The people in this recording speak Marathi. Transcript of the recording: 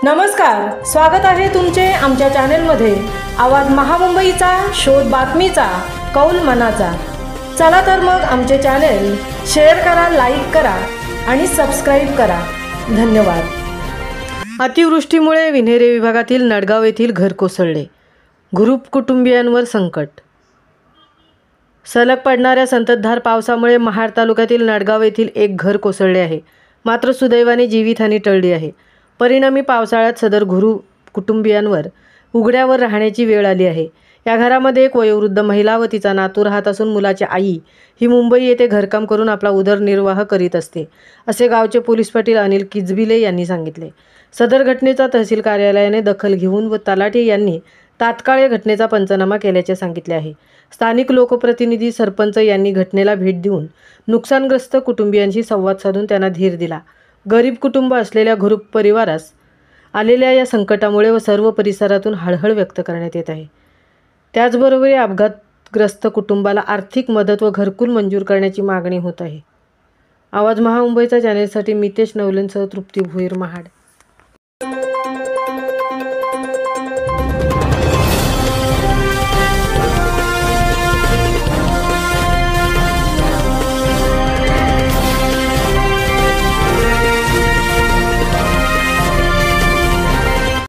नमस्कार, स्वागत आहे तुमचे आमच्या चॅनेलमध्ये। आवाज महामुंबईचा, शोध बातमीचा, कौल मनाचा। चला तर मग आमचे चॅनेल शेअर करा, लाईक करा आणि सबस्क्राईब करा। धन्यवाद। अतिवृष्टीमुळे विन्हेरे विभागातील नडगाव येथील घर कोसळले, गुरूप कुटुंबियांवर संकट। सलग पडणाऱ्या संततधार पावसामुळे महाड तालुक्यातील नडगाव येथील एक घर कोसळले आहे, मात्र सुदैवाने जीवितहानी टळली आहे। परिणामी पावसाळ्यात सदर गुरू कुटुंबियांवर उघड्यावर राहण्याची वेळ आली आहे। या घरामध्ये एक वयोवृद्ध महिला व तिचा नातू राहत असून मुलाची आई ही मुंबई येथे घरकाम करून आपला उदरनिर्वाह करीत असते, असे गावचे पोलीस पाटील अनिल किजबिले यांनी सांगितले। सदर घटनेचा तहसील कार्यालयाने दखल घेऊन व तलाठी यांनी तात्काळ या घटनेचा पंचनामा केल्याचे सांगितले आहे। स्थानिक लोकप्रतिनिधी, सरपंच यांनी घटनेला भेट देऊन नुकसानग्रस्त कुटुंबियांशी संवाद साधून त्यांना धीर दिला। गरीब कुटुंब असलेल्या गुरूप परिवारास आलेल्या या संकटामुळे व सर्व परिसरातून हळहळ व्यक्त करण्यात येत आहे। त्याचबरोबर या अपघातग्रस्त कुटुंबाला आर्थिक मदत व घरकुल मंजूर करण्याची मागणी होत आहे। आवाज महामुंबईचा चॅनेलसाठी मितेश नवलेंसह तृप्ती भोईर, महाड।